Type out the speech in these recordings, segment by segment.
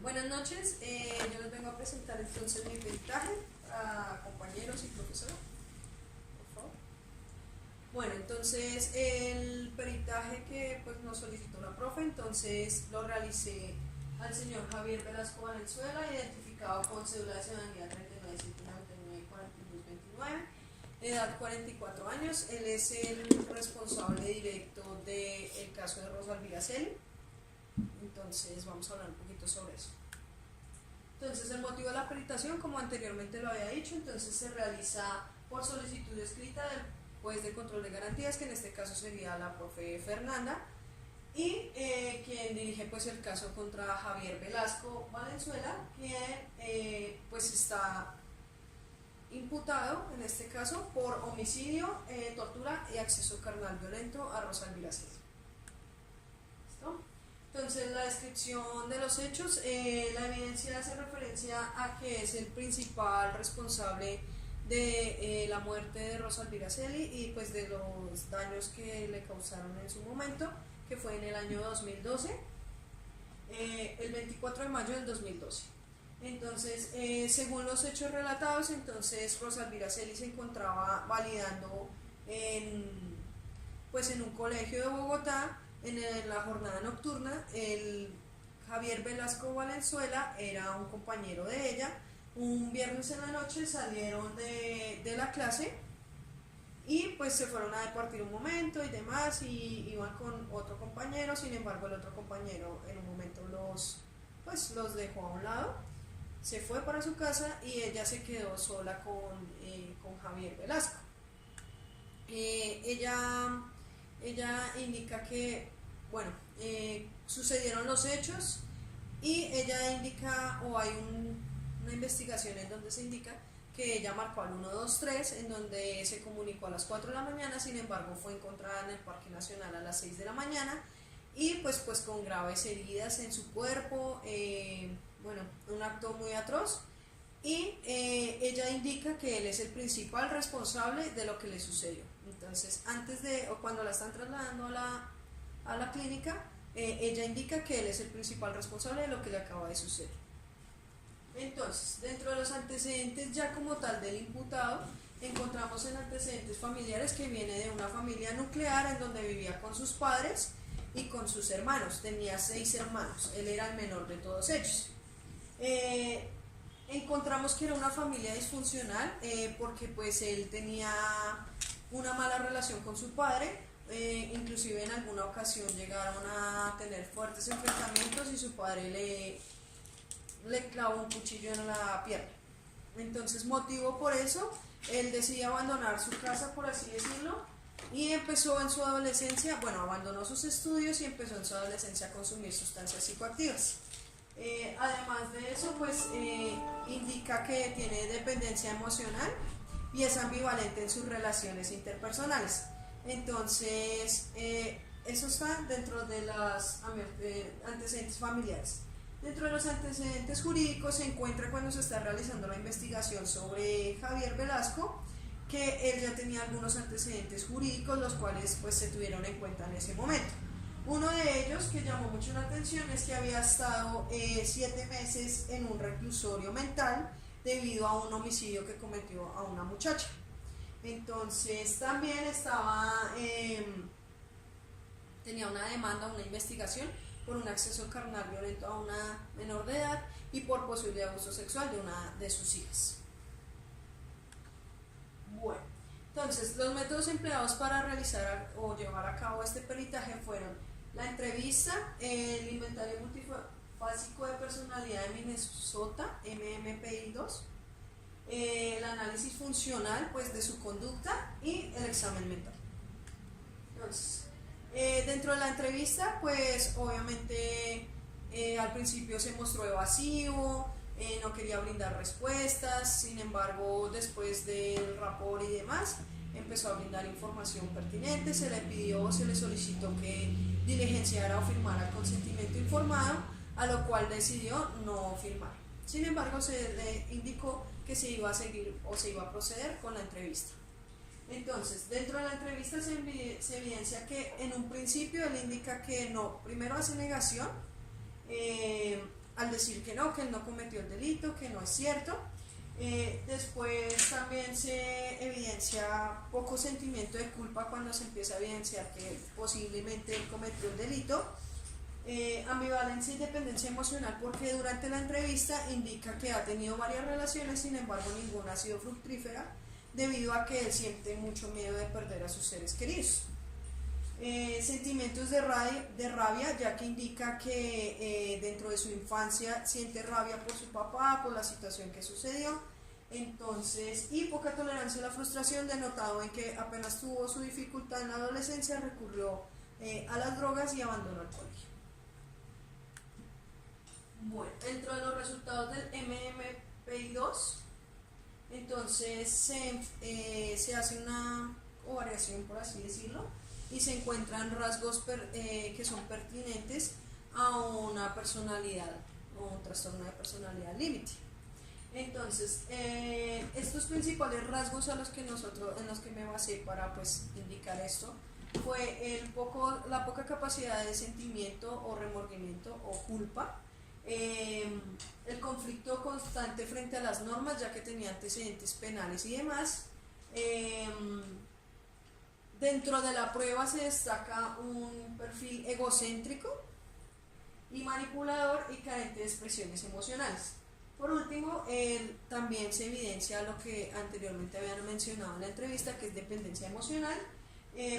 Buenas noches, yo les vengo a presentar entonces mi peritaje a compañeros y profesora, por favor. Bueno, entonces el peritaje que pues nos solicitó la profe, entonces lo realicé al señor Javier Velasco Valenzuela, identificado con cédula de ciudadanía 39.799.4229, edad 44 años, él es el responsable directo del caso de Rosa Elvira Celi. Entonces vamos a hablar un poquito sobre eso. Entonces el motivo de la peritación, como anteriormente lo había dicho, entonces se realiza por solicitud escrita del juez de control de garantías, que en este caso sería la profe Fernanda, y quien dirige pues el caso contra Javier Velasco Valenzuela, quien pues está imputado en este caso por homicidio, tortura y acceso carnal violento a Rosa Elvira Celi. ¿Listo? Entonces, la descripción de los hechos, la evidencia hace referencia a que es el principal responsable de la muerte de Rosa Elvira Celi y pues de los daños que le causaron en su momento, que fue en el año 2012, el 24 de mayo del 2012. Entonces, según los hechos relatados, entonces Rosa Elvira Celi se encontraba validando pues en un colegio de Bogotá. En la jornada nocturna, el Javier Velasco Valenzuela era un compañero de ella. Un viernes en la noche salieron de la clase y pues se fueron a departir un momento y demás, y iban con otro compañero. Sin embargo, el otro compañero en un momento los dejó a un lado, se fue para su casa y ella se quedó sola con Javier Velasco. Ella indica que, bueno, sucedieron los hechos y ella indica, o hay una investigación en donde se indica que ella marcó al 123, en donde se comunicó a las 4 de la mañana, sin embargo fue encontrada en el Parque Nacional a las 6 de la mañana y pues con graves heridas en su cuerpo, bueno, un acto muy atroz. Y ella indica que él es el principal responsable de lo que le sucedió. Entonces, cuando la están trasladando a la clínica, ella indica que él es el principal responsable de lo que le acaba de suceder. Entonces, dentro de los antecedentes ya como tal del imputado, encontramos en antecedentes familiares que viene de una familia nuclear en donde vivía con sus padres y con sus hermanos. Tenía 6 hermanos, él era el menor de todos ellos. Encontramos que era una familia disfuncional, porque pues él tenía una mala relación con su padre, inclusive en alguna ocasión llegaron a tener fuertes enfrentamientos y su padre le clavó un cuchillo en la pierna. Entonces, motivo por eso, él decidió abandonar su casa, por así decirlo, y empezó en su adolescencia, bueno, abandonó sus estudios y empezó en su adolescencia a consumir sustancias psicoactivas. Además de eso, pues indica que tiene dependencia emocional y es ambivalente en sus relaciones interpersonales. Entonces, eso está dentro de los antecedentes familiares. Dentro de los antecedentes jurídicos se encuentra, cuando se está realizando la investigación sobre Javier Velasco, que él ya tenía algunos antecedentes jurídicos, los cuales pues se tuvieron en cuenta en ese momento. Uno de ellos que llamó mucho la atención es que había estado 7 meses en un reclusorio mental debido a un homicidio que cometió a una muchacha. Entonces también tenía una demanda, una investigación por un acceso carnal violento a una menor de edad y por posible abuso sexual de una de sus hijas. Bueno, entonces los métodos empleados para realizar o llevar a cabo este peritaje fueron la entrevista, el inventario multifásico de personalidad de Minnesota, MMPI-2, el análisis funcional pues de su conducta y el examen mental. Entonces, dentro de la entrevista, pues obviamente al principio se mostró evasivo, no quería brindar respuestas. Sin embargo, después del rapport y demás, empezó a brindar información pertinente. Se le solicitó que diligenciara o firmara el consentimiento informado, a lo cual decidió no firmar. Sin embargo, se le indicó que se iba a seguir o se iba a proceder con la entrevista. Entonces, dentro de la entrevista se evidencia que en un principio él indica que no, primero hace negación al decir que él no cometió el delito, que no es cierto. Después también se evidencia poco sentimiento de culpa cuando se empieza a evidenciar que posiblemente él cometió el delito. Ambivalencia y dependencia emocional, porque durante la entrevista indica que ha tenido varias relaciones, sin embargo ninguna ha sido fructífera debido a que él siente mucho miedo de perder a sus seres queridos. Sentimientos de rabia, ya que indica que dentro de su infancia siente rabia por su papá, por la situación que sucedió. Entonces, y poca tolerancia a la frustración, denotado en que apenas tuvo su dificultad en la adolescencia, recurrió a las drogas y abandonó el colegio. Bueno, dentro de los resultados del MMPI-2, entonces se hace una variación, por así decirlo, y se encuentran rasgos que son pertinentes a una personalidad o un trastorno de personalidad límite. Entonces, estos principales rasgos en los que me basé para pues indicar esto fue la poca capacidad de sentimiento o remordimiento o culpa, el conflicto constante frente a las normas, ya que tenía antecedentes penales y demás. Dentro de la prueba se destaca un perfil egocéntrico y manipulador y carente de expresiones emocionales. Por último, también se evidencia lo que anteriormente habían mencionado en la entrevista, que es dependencia emocional,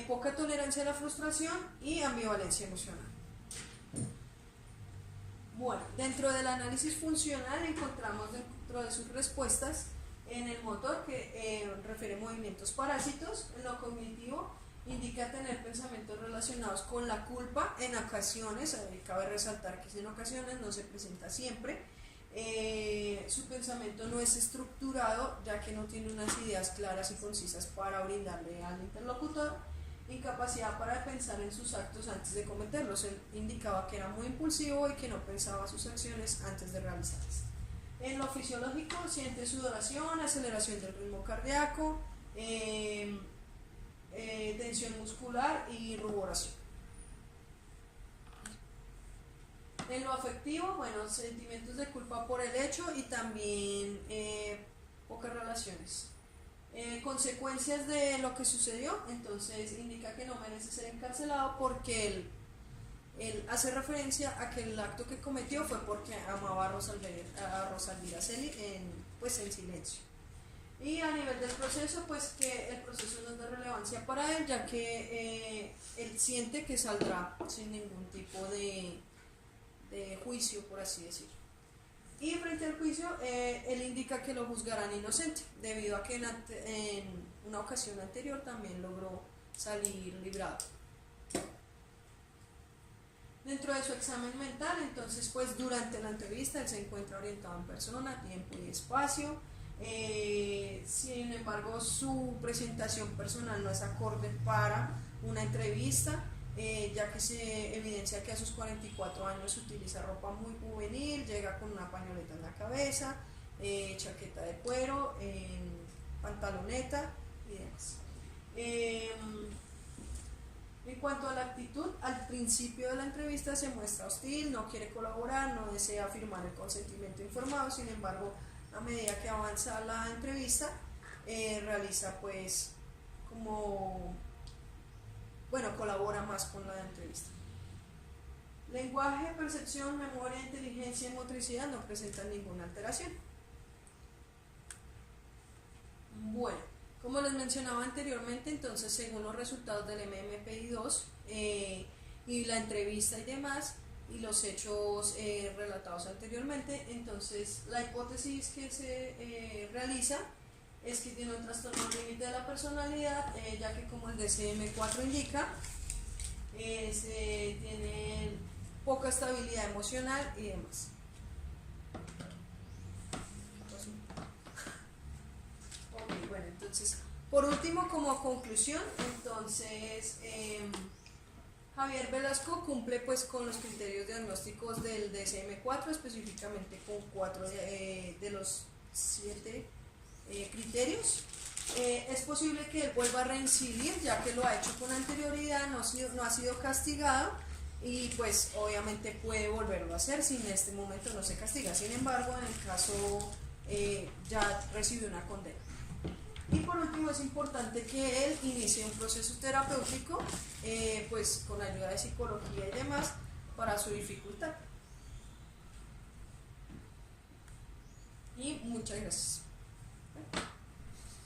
poca tolerancia a la frustración y ambivalencia emocional. Bueno, dentro del análisis funcional encontramos dentro de sus respuestas en el motor, que refiere movimientos parásitos. En lo cognitivo indica tener pensamientos relacionados con la culpa en ocasiones, cabe resaltar que en ocasiones, no se presenta siempre. Su pensamiento no es estructurado, ya que no tiene unas ideas claras y concisas para brindarle al interlocutor. Incapacidad para pensar en sus actos antes de cometerlos. Él indicaba que era muy impulsivo y que no pensaba sus acciones antes de realizarlas. En lo fisiológico siente sudoración, aceleración del ritmo cardíaco, tensión muscular y ruboración. En lo afectivo, bueno, sentimientos de culpa por el hecho y también pocas relaciones. Consecuencias de lo que sucedió, entonces indica que no merece ser encarcelado porque él hace referencia a que el acto que cometió fue porque amaba a Rosalvira Celi en silencio. Y a nivel del proceso, pues que el proceso no es de relevancia para él, ya que él siente que saldrá sin ningún tipo de juicio, por así decirlo. Y frente al juicio, él indica que lo juzgarán inocente, debido a que en una ocasión anterior también logró salir librado. Dentro de su examen mental, entonces, pues durante la entrevista él se encuentra orientado en persona, tiempo y espacio. Sin embargo, su presentación personal no es acorde para una entrevista, ya que se evidencia que a sus 44 años utiliza ropa muy juvenil, llega con una pañoleta en la cabeza, chaqueta de cuero, pantaloneta y demás. En cuanto a la actitud, al principio de la entrevista se muestra hostil, no quiere colaborar, no desea firmar el consentimiento informado. Sin embargo, a medida que avanza la entrevista, realiza pues colabora más con la entrevista. Lenguaje, percepción, memoria, inteligencia y motricidad no presentan ninguna alteración. Bueno, como les mencionaba anteriormente, entonces según los resultados del MMPI-2 y la entrevista y demás, y los hechos relatados anteriormente, entonces la hipótesis que se realiza es que tiene un trastorno límite de la personalidad, ya que como el DSM-4 indica, se tiene poca estabilidad emocional y demás. Ok, bueno, entonces, por último, como conclusión, entonces, Javier Velasco cumple pues con los criterios diagnósticos del DSM-4, específicamente con 4 de los 7 criterios. Es posible que él vuelva a reincidir, ya que lo ha hecho con anterioridad, no ha sido castigado, y pues obviamente puede volverlo a hacer si en este momento no se castiga. Sin embargo, en el caso ya recibió una condena. Y por último es importante que él inicie un proceso terapéutico pues con ayuda de psicología y demás para su dificultad. Y muchas gracias.